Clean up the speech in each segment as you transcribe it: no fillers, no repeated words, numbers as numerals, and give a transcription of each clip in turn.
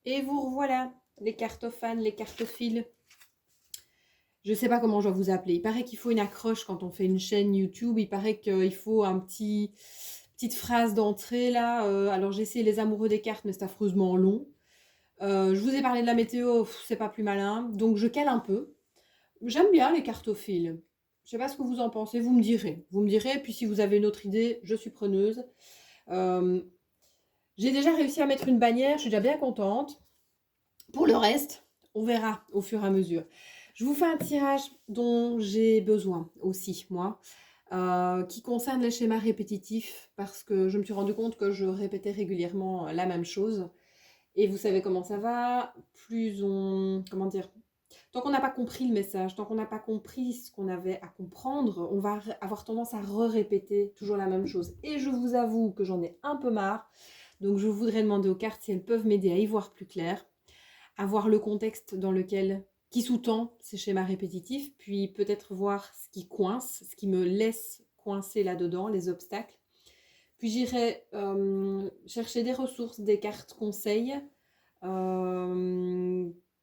Et vous revoilà, les cartophanes, les cartophiles. Je ne sais pas comment je dois vous appeler. Il paraît qu'il faut une accroche quand on fait une chaîne YouTube. Il paraît qu'il faut petite phrase d'entrée là. Alors j'ai essayé les amoureux des cartes, mais c'est affreusement long. Je vous ai parlé de la météo, c'est pas plus malin. Donc je cale un peu. J'aime bien les cartophiles. Je sais pas ce que vous en pensez, vous me direz. Vous me direz, puis si vous avez une autre idée, je suis preneuse. Euh, j'ai déjà réussi à mettre une bannière, je suis déjà bien contente. Pour le reste, on verra au fur et à mesure. Je vous fais un tirage dont j'ai besoin aussi, moi, qui concerne les schémas répétitifs, parce que je me suis rendu compte que je répétais régulièrement la même chose. Et vous savez comment ça va, plus on... Comment dire? Tant qu'on n'a pas compris le message, tant qu'on n'a pas compris ce qu'on avait à comprendre, on va avoir tendance à répéter toujours la même chose. Et je vous avoue que j'en ai un peu marre. Donc je voudrais demander aux cartes si elles peuvent m'aider à y voir plus clair, à voir le contexte dans lequel, qui sous-tend ces schémas répétitifs, puis peut-être voir ce qui coince, ce qui me laisse coincer là-dedans, les obstacles. Puis j'irai chercher des ressources, des cartes conseils.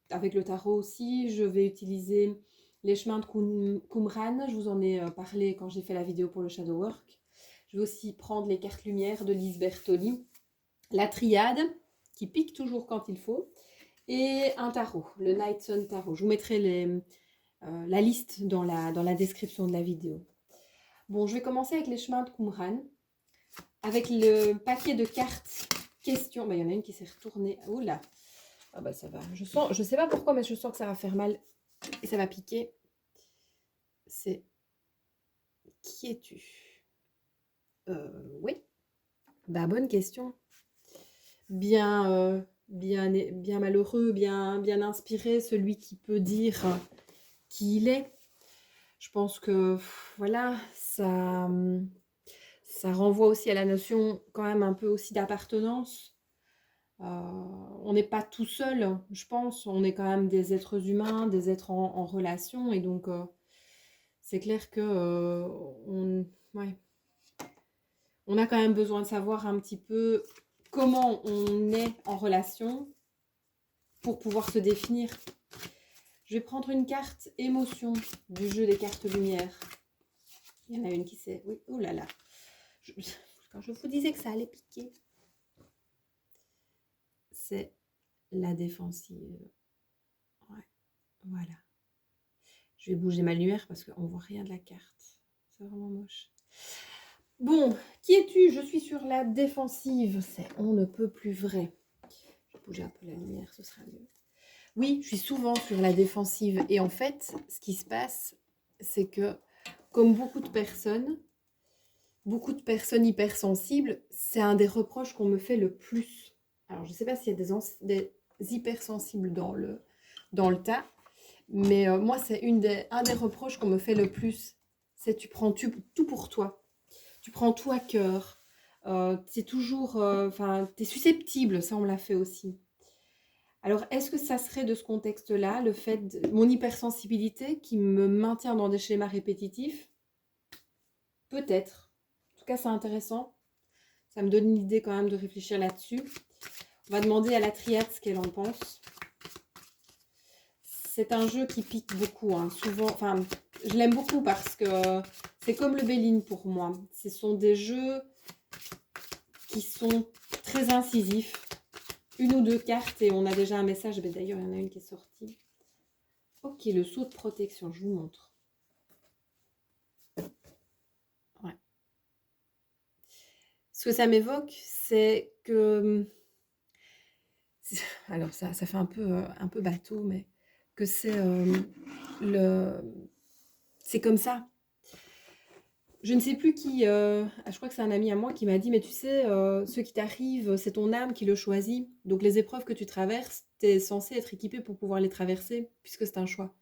Avec le tarot aussi, je vais utiliser les chemins de Qumran. Je vous en ai parlé quand j'ai fait la vidéo pour le Shadow Work. Je vais aussi prendre les cartes lumière de Lise Bertoli. La triade, qui pique toujours quand il faut. Et un tarot, le Night Sun Tarot. Je vous mettrai la liste dans la description de la vidéo. Bon, je vais commencer avec les chemins de Qumran. Avec le paquet de cartes questions. Il y en a une qui s'est retournée. Oh là. Ah bah ça va. Je sais pas pourquoi, mais je sens que ça va faire mal. Et ça va piquer. C'est... Qui es-tu? Oui. Bah bonne question. Bien malheureux, bien inspiré, celui qui peut dire qui il est. Je pense que voilà, ça renvoie aussi à la notion quand même un peu aussi d'appartenance. On n'est pas tout seul, je pense. On est quand même des êtres humains, des êtres en relation. Et donc, c'est clair que ouais, on a quand même besoin de savoir un petit peu comment on est en relation pour pouvoir se définir. Je vais prendre une carte émotion du jeu des cartes lumière. Il y en a une qui s'est... Oui, oh là là. Quand je vous disais que ça allait piquer, c'est la défensive. Ouais, voilà. Je vais bouger ma lumière parce qu'on ne voit rien de la carte. C'est vraiment moche. Bon, qui es-tu? Je suis sur la défensive. C'est on ne peut plus vrai. Je vais bouger un peu la lumière, ce sera mieux. Oui, je suis souvent sur la défensive. Et en fait, ce qui se passe, c'est que, comme beaucoup de personnes hypersensibles, c'est un des reproches qu'on me fait le plus. Alors, je ne sais pas s'il y a des hypersensibles dans le tas, mais moi, c'est un des reproches qu'on me fait le plus. C'est tu prends tout pour toi. Tu prends tout à cœur. Tu toujours... tu es susceptible, ça on me l'a fait aussi. Alors, est-ce que ça serait de ce contexte-là, le fait de mon hypersensibilité qui me maintient dans des schémas répétitifs? Peut-être. En tout cas, c'est intéressant. Ça me donne une idée quand même de réfléchir là-dessus. On va demander à la triade ce qu'elle en pense. C'est un jeu qui pique beaucoup, hein. Souvent, je l'aime beaucoup parce que c'est comme le Béline pour moi. Ce sont des jeux qui sont très incisifs. Une ou deux cartes et on a déjà un message. D'ailleurs, il y en a une qui est sortie. Ok, le saut de protection, je vous montre. Ouais. Ce que ça m'évoque, c'est que... Alors, ça fait un peu bateau, mais que c'est c'est comme ça. Je ne sais plus qui, je crois que c'est un ami à moi qui m'a dit, mais tu sais, ce qui t'arrive, c'est ton âme qui le choisit. Donc les épreuves que tu traverses, tu es censé être équipé pour pouvoir les traverser, puisque c'est un choix.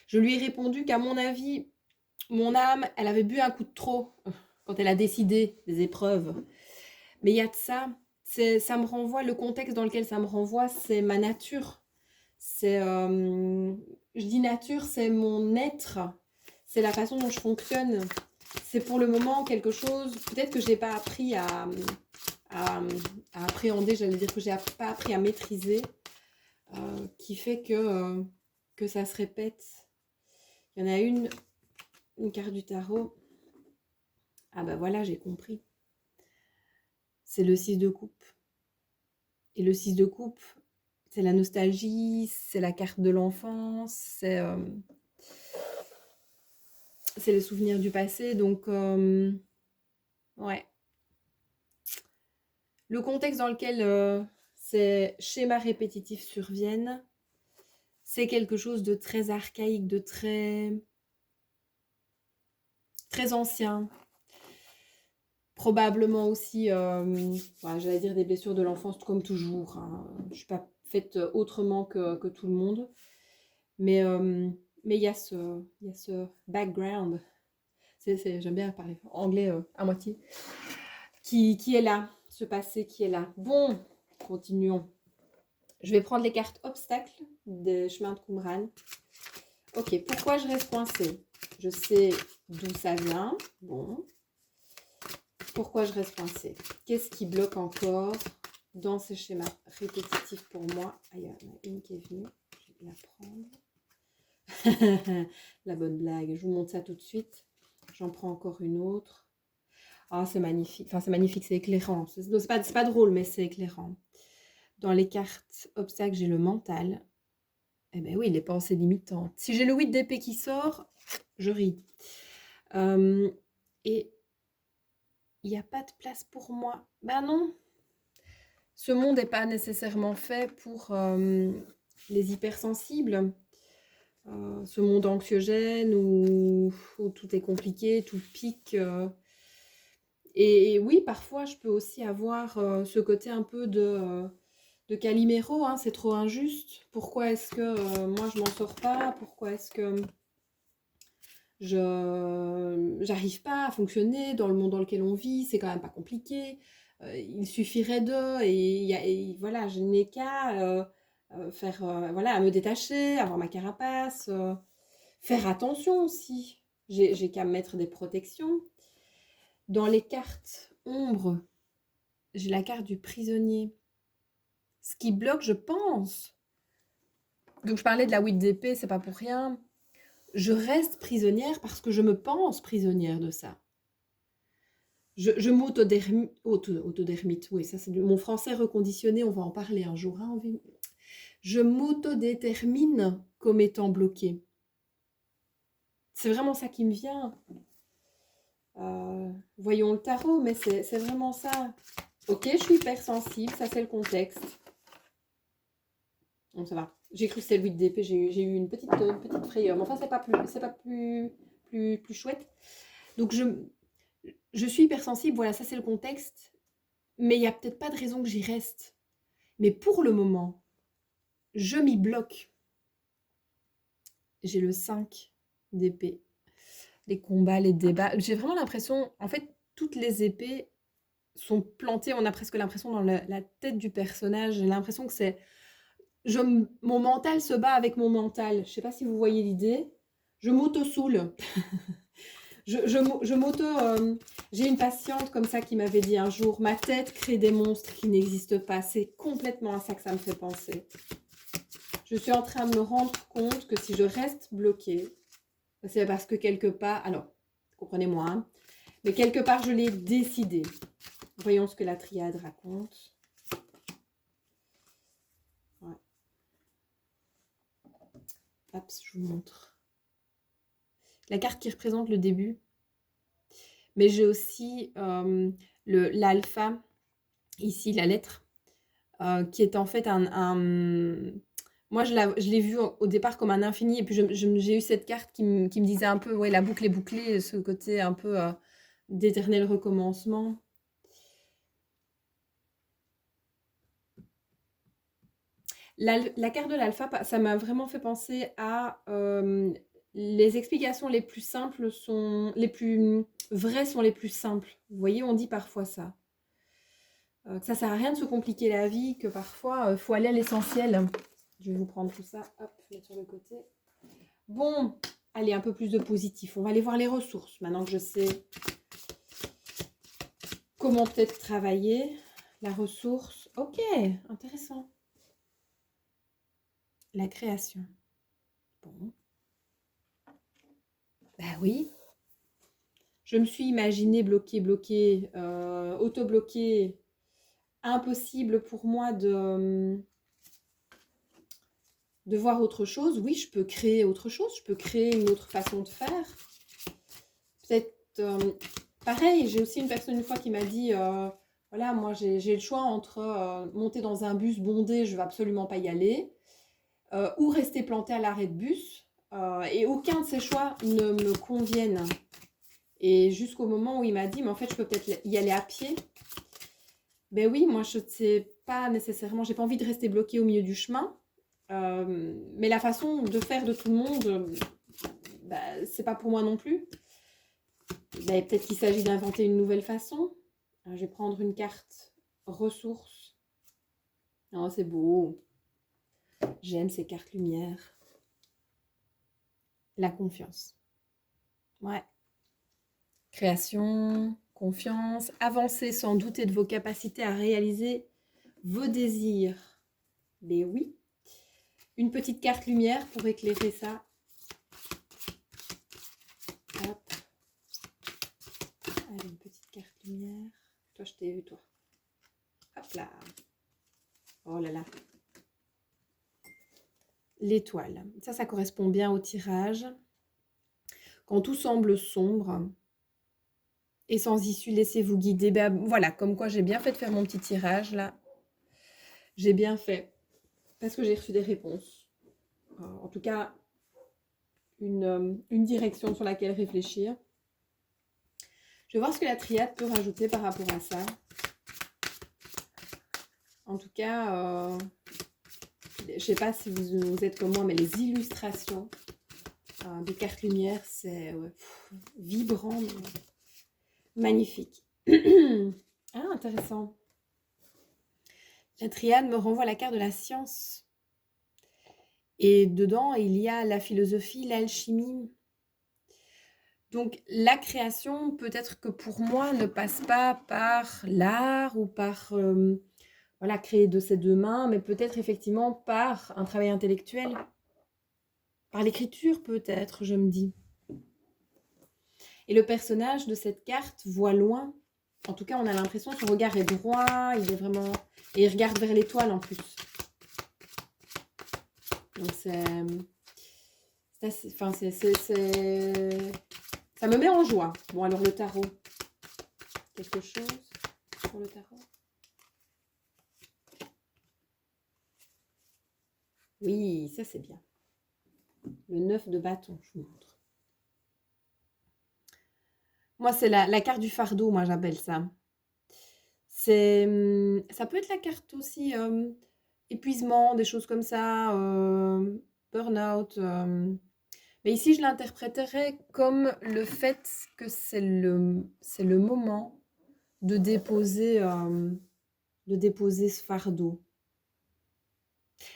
Je lui ai répondu qu'à mon avis, mon âme, elle avait bu un coup de trop quand elle a décidé des épreuves. Mais il y a de ça, ça me renvoie, le contexte dans lequel ça me renvoie, c'est ma nature. Je dis nature, c'est mon être, c'est la façon dont je fonctionne. C'est pour le moment quelque chose, peut-être que je n'ai pas appris à appréhender, j'allais dire que je n'ai pas appris à maîtriser. qui fait que ça se répète. Il y en a une carte du tarot. Ah bah voilà, j'ai compris. C'est le 6 de coupe. Et le 6 de coupe, c'est la nostalgie, c'est la carte de l'enfance, c'est les souvenirs du passé. Donc, ouais. Le contexte dans lequel ces schémas répétitifs surviennent, c'est quelque chose de très archaïque, de très, très ancien. Probablement aussi, j'allais dire des blessures de l'enfance, comme toujours. Hein. Je ne suis pas faite autrement que tout le monde. Mais il y a ce background. J'aime bien parler anglais à moitié. Qui est là, ce passé qui est là. Bon, continuons. Je vais prendre les cartes obstacles des chemins de Qumran. Ok, pourquoi je reste coincée? Je sais d'où ça vient. Bon. Pourquoi je reste coincée? Qu'est-ce qui bloque encore dans ces schémas répétitifs pour moi? Ah, il y en a une qui est venue. Je vais la prendre. La bonne blague. Je vous montre ça tout de suite. J'en prends encore une autre. Ah, c'est magnifique. Enfin, c'est magnifique, c'est éclairant. C'est pas drôle, mais c'est éclairant. Dans les cartes obstacles, j'ai le mental. Eh bien oui, les pensées limitantes. Si j'ai le 8 d'épée qui sort, je ris. Et il n'y a pas de place pour moi. Ben non. Ce monde n'est pas nécessairement fait pour les hypersensibles. Ce monde anxiogène où tout est compliqué, tout pique. Et oui, parfois, je peux aussi avoir ce côté un peu de Calimero, hein, c'est trop injuste. Pourquoi est-ce que moi, je m'en sors pas? Pourquoi est-ce que j'arrive pas à fonctionner dans le monde dans lequel on vit? C'est quand même pas compliqué. Il suffirait et voilà, je n'ai qu'à faire, voilà, à me détacher, avoir ma carapace, faire attention aussi. J'ai qu'à mettre des protections. Dans les cartes ombre, j'ai la carte du prisonnier. Ce qui bloque, je pense. Donc je parlais de la 8 d'épée, c'est pas pour rien. Je reste prisonnière parce que je me pense prisonnière de ça. Je m'autodermite, oui, ça c'est mon français reconditionné, on va en parler un jour. Hein, je m'autodétermine comme étant bloquée. C'est vraiment ça qui me vient. Voyons le tarot, mais c'est vraiment ça. Ok, je suis hypersensible, ça c'est le contexte. Bon, ça va. J'ai cru que c'était le 8 d'épée, j'ai eu une petite frayeur. Mais enfin, c'est pas plus chouette. Donc, je suis hypersensible, voilà, ça c'est le contexte. Mais il n'y a peut-être pas de raison que j'y reste. Mais pour le moment, je m'y bloque. J'ai le 5 d'épée. Les combats, les débats. J'ai vraiment l'impression, en fait, toutes les épées sont plantées. On a presque l'impression dans la tête du personnage. J'ai l'impression que c'est... mon mental se bat avec mon mental. Je ne sais pas si vous voyez l'idée. Je m'auto-soule. J'ai une patiente comme ça qui m'avait dit un jour, ma tête crée des monstres qui n'existent pas. C'est complètement à ça que ça me fait penser. Je suis en train de me rendre compte que si je reste bloquée, c'est parce que quelque part, alors, comprenez-moi, hein, mais quelque part je l'ai décidé. Voyons ce que la triade raconte. Ouais. Hop, je vous montre. La carte qui représente le début. Mais j'ai aussi l'alpha, ici la lettre, qui est en fait moi je l'ai vu au départ comme un infini, et puis j'ai eu cette carte qui me disait un peu, ouais, la boucle est bouclée, ce côté un peu d'éternel recommencement. La carte de l'alpha, ça m'a vraiment fait penser à les explications les plus simples sont les plus vraies sont les plus simples. Vous voyez, on dit parfois ça. Que ça sert à rien de se compliquer la vie, que parfois il faut aller à l'essentiel. Je vais vous prendre tout ça, hop, mettre sur le côté. Bon, allez, un peu plus de positif. On va aller voir les ressources, maintenant que je sais comment peut-être travailler. La ressource, ok, intéressant. La création. Bon. Bah oui. Je me suis imaginée bloquée, auto-bloquée. Impossible pour moi de voir autre chose. Oui, je peux créer autre chose. Je peux créer une autre façon de faire. Peut-être, pareil, j'ai aussi une personne une fois qui m'a dit, voilà, moi j'ai le choix entre monter dans un bus bondé, je ne vais absolument pas y aller, ou rester planté à l'arrêt de bus. Et aucun de ces choix ne me conviennent. Et jusqu'au moment où il m'a dit, mais en fait, je peux peut-être y aller à pied. Ben oui, moi, je ne sais pas nécessairement, j'ai pas envie de rester bloquée au milieu du chemin. Mais la façon de faire de tout le monde, bah, c'est pas pour moi non plus. Ben, peut-être qu'il s'agit d'inventer une nouvelle façon. Je vais prendre une carte ressources. Oh, c'est beau. J'aime ces cartes lumière. La confiance. Ouais. Création, confiance, avancer sans douter de vos capacités à réaliser vos désirs. Mais oui. Une petite carte lumière pour éclairer ça. Hop. Allez, une petite carte lumière. Toi, je t'ai vu, toi. Hop là. Oh là là. L'étoile. Ça correspond bien au tirage. Quand tout semble sombre et sans issue, laissez-vous guider. Ben, voilà, comme quoi j'ai bien fait de faire mon petit tirage là. J'ai bien fait. Parce que j'ai reçu des réponses. En tout cas, une direction sur laquelle réfléchir. Je vais voir ce que la triade peut rajouter par rapport à ça. En tout cas, je ne sais pas si vous êtes comme moi, mais les illustrations des cartes lumière, c'est vibrant, magnifique. Ah, intéressant. La triade me renvoie à la carte de la science. Et dedans, il y a la philosophie, l'alchimie. Donc, la création, peut-être que pour moi, ne passe pas par l'art ou par voilà, créer de ses deux mains, mais peut-être effectivement par un travail intellectuel. Par l'écriture, peut-être, je me dis. Et le personnage de cette carte voit loin. En tout cas, on a l'impression que son regard est droit, il est vraiment... Et il regarde vers l'étoile en plus. Donc c'est... Enfin, ça me met en joie. Bon, alors le tarot. Quelque chose pour le tarot? Oui, ça c'est bien. Le 9 de bâton, je vous montre. Moi, c'est la carte du fardeau, moi j'appelle ça. Ça peut être la carte aussi épuisement, des choses comme ça, burn-out. Mais ici, je l'interpréterais comme le fait que c'est le moment de déposer ce fardeau.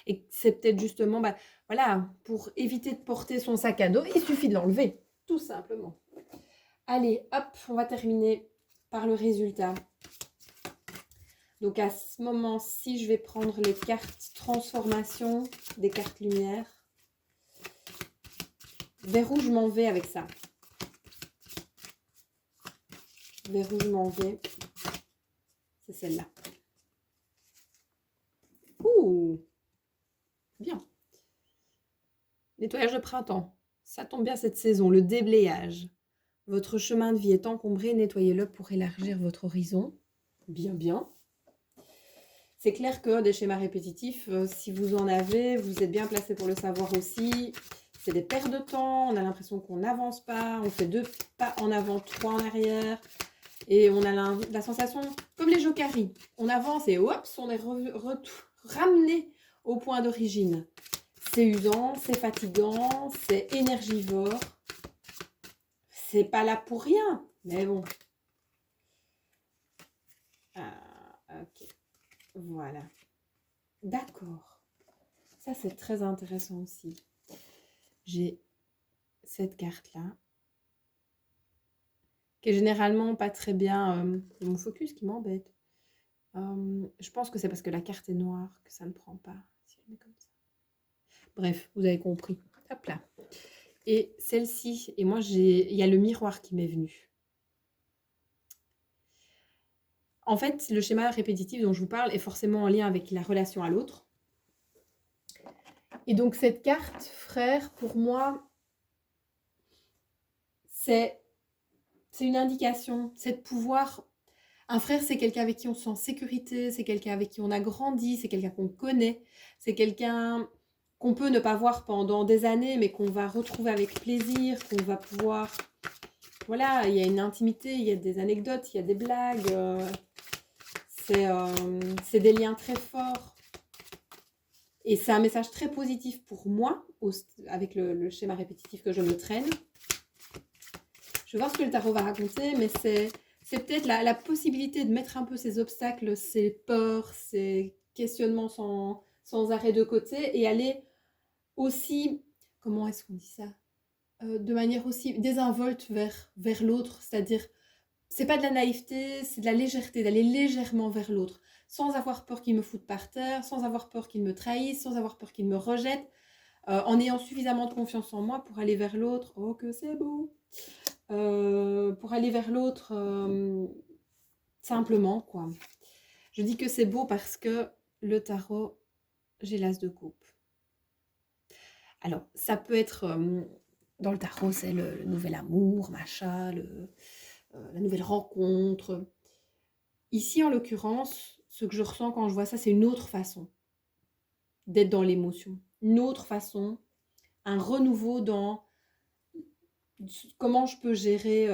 Et c'est peut-être justement, bah, voilà, pour éviter de porter son sac à dos, il suffit de l'enlever, tout simplement. Allez, hop, on va terminer par le résultat. Donc à ce moment-ci, je vais prendre les cartes transformation des cartes lumière. Vers où je m'en vais avec ça? Vers où je m'en vais? C'est celle-là. Ouh! Bien. Nettoyage de printemps. Ça tombe bien cette saison, le déblayage. Votre chemin de vie est encombré, nettoyez-le pour élargir votre horizon. Bien, bien. C'est clair que des schémas répétitifs, si vous en avez, vous êtes bien placé pour le savoir aussi. C'est des pertes de temps, on a l'impression qu'on n'avance pas, on fait 2 pas en avant, 3 en arrière. Et on a la sensation, comme les jokari, on avance et hop, on est ramené au point d'origine. C'est usant, c'est fatigant, c'est énergivore. C'est pas là pour rien, mais bon. Ah, ok. Voilà. D'accord. Ça, c'est très intéressant aussi. J'ai cette carte-là, qui est généralement pas très bien... mon focus qui m'embête. Je pense que c'est parce que la carte est noire que ça ne prend pas. Si je mets comme ça. Bref, vous avez compris. Hop là. Et celle-ci, et moi, il y a le miroir qui m'est venu. En fait, le schéma répétitif dont je vous parle est forcément en lien avec la relation à l'autre. Et donc, cette carte, frère, pour moi, c'est une indication, c'est de pouvoir... Un frère, c'est quelqu'un avec qui on se sent en sécurité, c'est quelqu'un avec qui on a grandi, c'est quelqu'un qu'on connaît, c'est quelqu'un qu'on peut ne pas voir pendant des années, mais qu'on va retrouver avec plaisir, qu'on va pouvoir... Voilà, il y a une intimité, il y a des anecdotes, il y a des blagues, c'est des liens très forts. Et c'est un message très positif pour moi, avec le schéma répétitif que je me traîne. Je vais voir ce que le tarot va raconter, mais c'est peut-être la possibilité de mettre un peu ces obstacles, ces peurs, ces questionnements sans arrêt de côté et aller aussi, comment est-ce qu'on dit ça, de manière aussi désinvolte vers l'autre, c'est-à-dire, c'est pas de la naïveté, c'est de la légèreté, d'aller légèrement vers l'autre, sans avoir peur qu'il me foute par terre, sans avoir peur qu'il me trahisse, sans avoir peur qu'il me rejette, en ayant suffisamment de confiance en moi pour aller vers l'autre. Oh, que c'est beau! Pour aller vers l'autre simplement, quoi. Je dis que c'est beau parce que le tarot, j'ai l'as de coupe. Alors, ça peut être... dans le tarot, c'est le nouvel amour, machin, la nouvelle rencontre. Ici, en l'occurrence, ce que je ressens quand je vois ça, c'est une autre façon d'être dans l'émotion. Une autre façon, un renouveau dans comment je peux gérer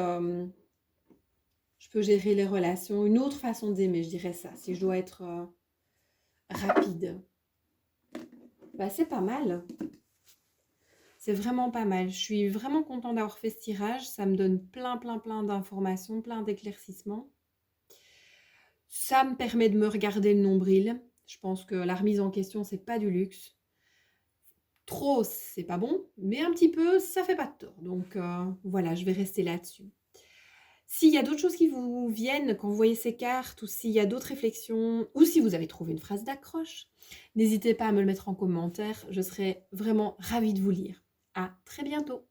les relations, une autre façon d'aimer, je dirais ça, si je dois être rapide. Bah, c'est pas mal. C'est vraiment pas mal. Je suis vraiment contente d'avoir fait ce tirage. Ça me donne plein d'informations, plein d'éclaircissements. Ça me permet de me regarder le nombril. Je pense que la remise en question, c'est pas du luxe. Trop, c'est pas bon, mais un petit peu, ça fait pas de tort. Donc voilà, je vais rester là-dessus. S'il y a d'autres choses qui vous viennent quand vous voyez ces cartes, ou s'il y a d'autres réflexions, ou si vous avez trouvé une phrase d'accroche, n'hésitez pas à me le mettre en commentaire. Je serai vraiment ravie de vous lire. À très bientôt.